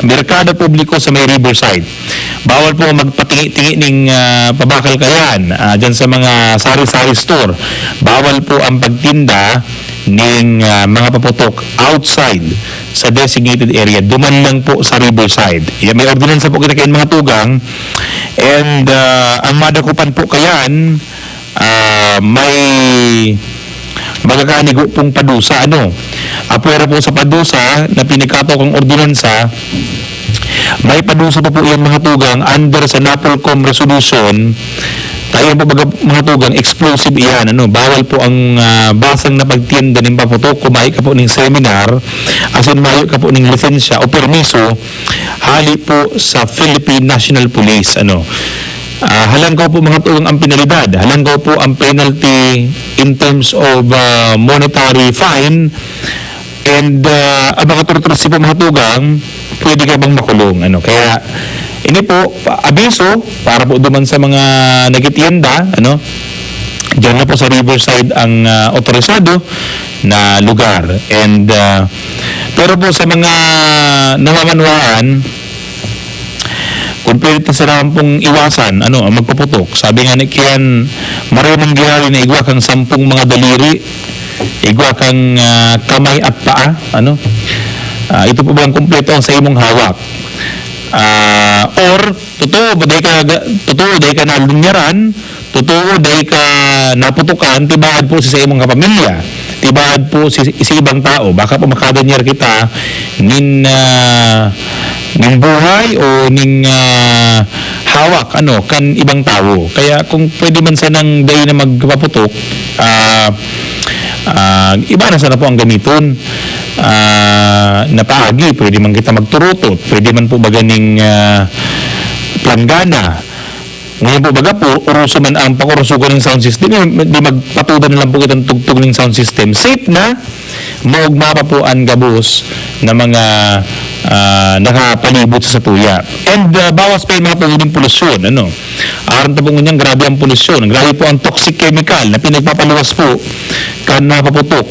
merkado publiko sa may Riverside. Bawal po magpatingi-tingi ning pabakal kayan dyan sa mga sari-sari store. Bawal po ang pagtinda ning mga paputok outside sa designated area. Duman lang po sa Riverside. May ordinansa po kita kayo mga tugang. And ang madakupan po kayan may magkakanigo pong padusa apwera po sa padusa na pinikato kong ordinansa. May padusa pa po yan mga tugang under sa NAPOLCOM resolution. Tayo po mga tugang explosive iyan bawal po ang basang na pagtienda ng paputok kumay ka po ng seminar asin mayo ka po ng lisensya o permiso hali po sa Philippine National Police halanggaw po mga tugang ang penalidad, halanggaw po ang penalty in terms of monetary fine and ang mga turtrasi po mga tugang pwede ka bang makulong kaya ini po abiso para po duman sa mga nagitienda diyan na po sa Riverside ang otorisado na lugar and pero po sa mga namamanwaan kung pwede sila pong iwasan ang magpaputok sabi nga ni Kian maraming ginali na igwa kang 10 mga daliri igwa kang kamay at paa ito po bang kumpleto ang sa imong hawak or totoo day ka nalunyaran totoo day ka naputukan tibaad po sa imong kapamilya tibaad po si ibang tao baka po makadanyar kita nin buhay o ning hawak kan ibang tao kaya kung pwede man sanang day na magpaputok iba na sana po ang gamiton na paagi pwede man kita magturutot pwede man po baganing planggana ngayon po baga po uruso man ang pakurusugan ng sound system di magpatudan na lang po kitang tugtog ng sound system safe na maugma pa po ang gabos na mga nakapalibot sa satuya. And bawas pa yung mga pagiging polusyon. Aron po niyang grabe ang polusyon. Grabe po ang toxic chemical na pinagpapaluwas po kan napaputok.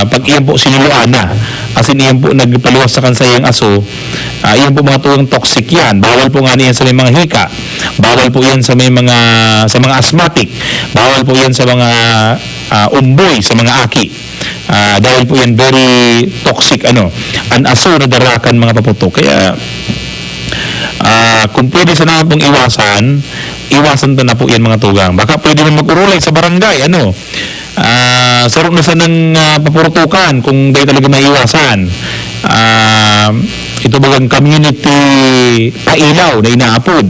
Pag iyan po sinuloan na, as in iyan po nagpaluwas sa kansayang aso, iyan po mga tuwang toxic yan. Bawal po nga niyan sa may mga hika. Bawal po yan sa mga asthmatic. Bawal po yan sa mga umboy, sa mga aki. Dahil po yan very toxic an aso na darakan mga paputok. Kaya kung pwede sa naman pong iwasan to na po yan mga tugang. Baka pwede na mag-urulay sa barangay sarong na sa ng papurutukan kung dahil talaga may iwasan. Ito bagang community pailaw na inaapod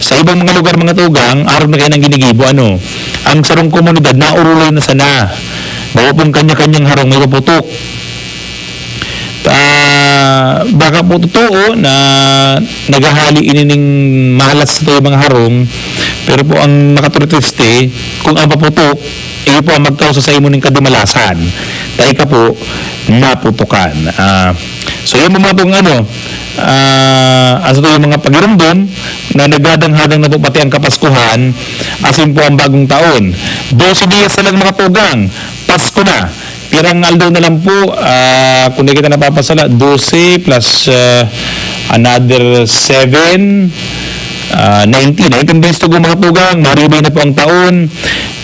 sa ibang mga lugar mga tugang, araw na kayo ng ginigibo ang sarong komunidad na urulay na sana. Bawa pong kanya-kanyang harong may paputok. Baka po totoo na naghahali inining malas sa mga harong, pero po ang nakaturitiste kung ang paputok iyo po ang magkausa sa imo ng kadumalasan tayo ka po naputukan. So yung mga pong yung mga pagirumdum na nagdadang-hadang na po pati ang Kapaskuhan, asin po ang bagong taon. 12 dias na lang mga tugang, Pasko na. Pirang aldaw na lang po, kung di kita napapasala, 12 plus another 7, 19. 19 days to go mga tugang, maribay na po ang taon.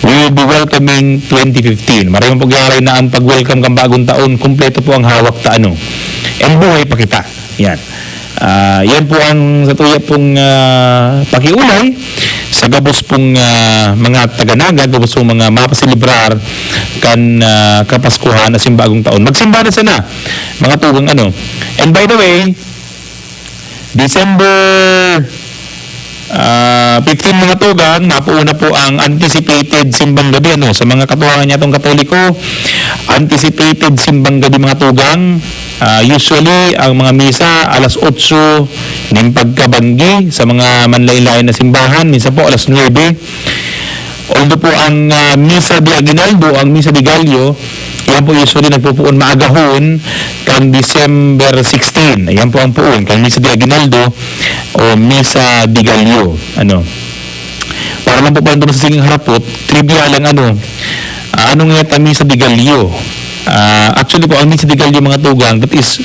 We will be welcoming 2015. Maraming pag-aaral na ang pag-welcome kang bagong taon, kumpleto po ang hawak ta and buhay pa kita. Yan. Yan po ang sa tuya pong pakiulay sa gabos pong mga taga-Naga, gabos pong mga mapasilibrar kan Kapaskuhan na simbagong taon. Magsimba na sana mga tugang And by the way, December 15 mga tugang, napuuna po ang anticipated simbang gabi sa mga katuwangan niya itong Katoliko. Anticipated simbang gabi mga tugang. Usually ang mga misa alas 8 ng pagkabanggi sa mga manlain-lain na simbahan, minsan po alas 9. Although po ang misa de Aguinaldo, ang misa de Gallo, yan po usually nagpupuon maagahon kang December 16. Ayan po ang puon kang misa de Aguinaldo o misa de Gallo. Para lang po pa sa singing harapot, trivia lang anong nga misa de Gallo? Actually po ang misa de Gallo mga tugang, that is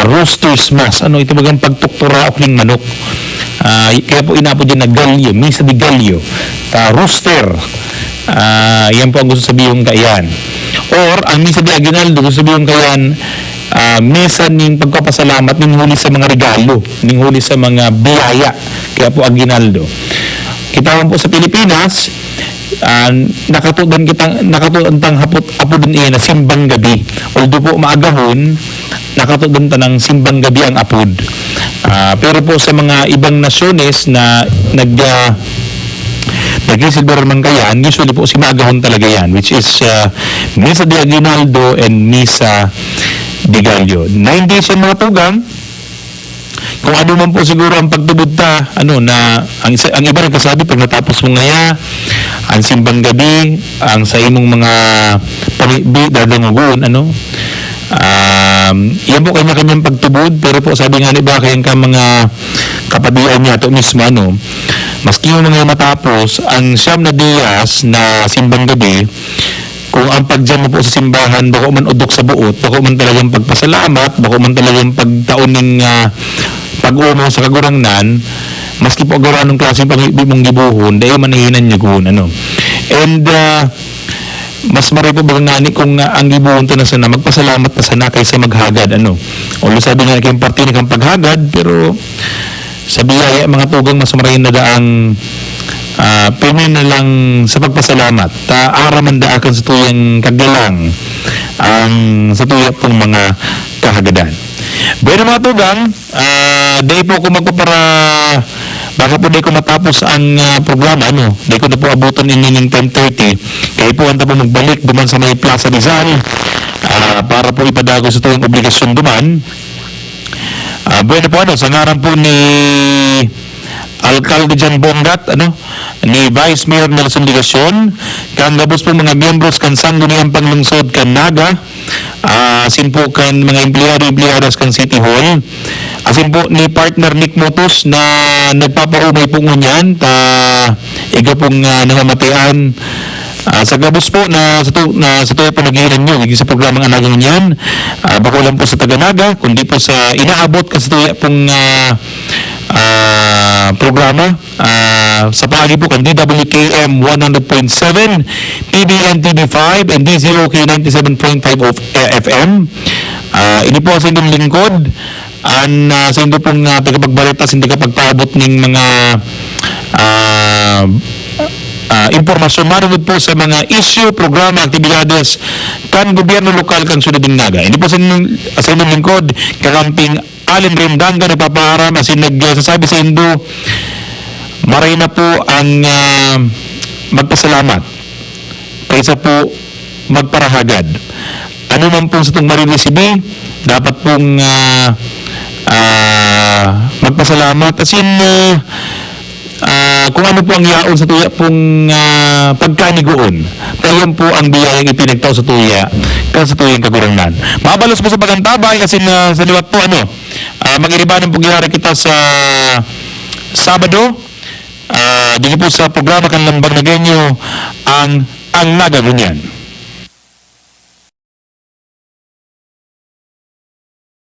roaster's mass. Ito bagang pagtuktura o ning manok. Kaya po inapo dyan na Gallo, misa de Gallo, rooster. Yan po ang gusto sabihin kayan. Or ang misa de Aguinaldo, gusto sabihin kayan, misa ning pagpapasalamat ning huli sa mga regalo, ning huli sa mga biyaya. Kaya po Aguinaldo. Kita po sa Pilipinas, nakatudan tang apod din na simbang gabi. Although po maagahon, nakatudan ta ng simbang gabi ang apod. Pero po sa mga ibang nasyones na nag-silver man kayan, usually po simagahon talaga yan, which is Misa de Aguinaldo and Misa de Gallo. 9 days yung mga tugang. Kung ano man po siguro ang pagtubod ta, na ang iba nagkasabi pag natapos mo ngaya ang simbang gabi, ang sa imong mga dadangugon, yan po kanya-kanyang pagtubod, pero po sabi nga ni ba kayang ka mga kapadian niya ito mismo, maski yung mga matapos ang siyam na diyas na simbang gabi, kung ang pagdyan mo po sa simbahan, bako man udok sa buot, bako man talagang pagpasalamat, bako man talagang pagtaon ng pag-umaw sa kagurangnan, maski po agawin ng klaseng pag-ibig mong gibuhon, dahil manahinan nyo kung And mas maray po bagang nani kung ang gibuhon to na sana, magpasalamat na sana kaysa maghagad. Although sabi nga kayong parte na kang paghagad, pero sa biyaya mga tugang mas maray na daang pwede na lang sa pagpasalamat araman daakan sa tuyang kagalang ang sa tuyang pong mga kahagadan. Bueno mga tugang, day po ko magpapara baka po day ko matapos ang programa day ko na po abutan ng 10:30 kaya po anta po magbalik duman sa may Plaza Rizal para po ipadago sa tuyang obligasyon duman. Bueno po sa ngaran po ni Alcalde Jan Bongat ni Vice Mayor Nelson Ligacion, kang gabos po mga miyembros kan sangguniang panglungsod kan Naga, asin po kan mga empleyado-empleyadas kan City Hall, asin po ni partner Nick Motos na nagpapaumay po ngunyan, iga pong nangamatayan. Sa gabos po na sa tuwa po nag-iilan nyo sa programang Anagang Ngunyan, bako lang po sa Taganaga, kundi po sa inaabot ka sa tuwa pong programa sa paagi po kan DWKM 100.7, PBN TV5 and D0K 97.5 of FM. Ini po sa inyong lingkod sa inyong pong tagapagbalita, sa inyong tagapagpaabot ng mga impormasyon manunod po sa mga issue, programa, aktibidades kan gobyerno lokal kan Syudad ng Naga. Ini po sa inyong lingkod, kakamping Allen Rendanga, nagpapaharam asin nagsasabi sa Indo, maray na po ang magpasalamat kaysa po magparahagad. Ano man po sa itong marireceive, dapat pong magpasalamat asin kung ano po ang yaon sa tuya pong pagkanigoon. Kaya yan po ang biyayang ipinagtao sa tuya sa tuyang kagurangan. Mabalos po sa pagantabay kasi sa liwat po mag-iribanan po gihari kita sa Sabado dito po sa programa kan Lambang Nagenyo ang Naga Ngunyan.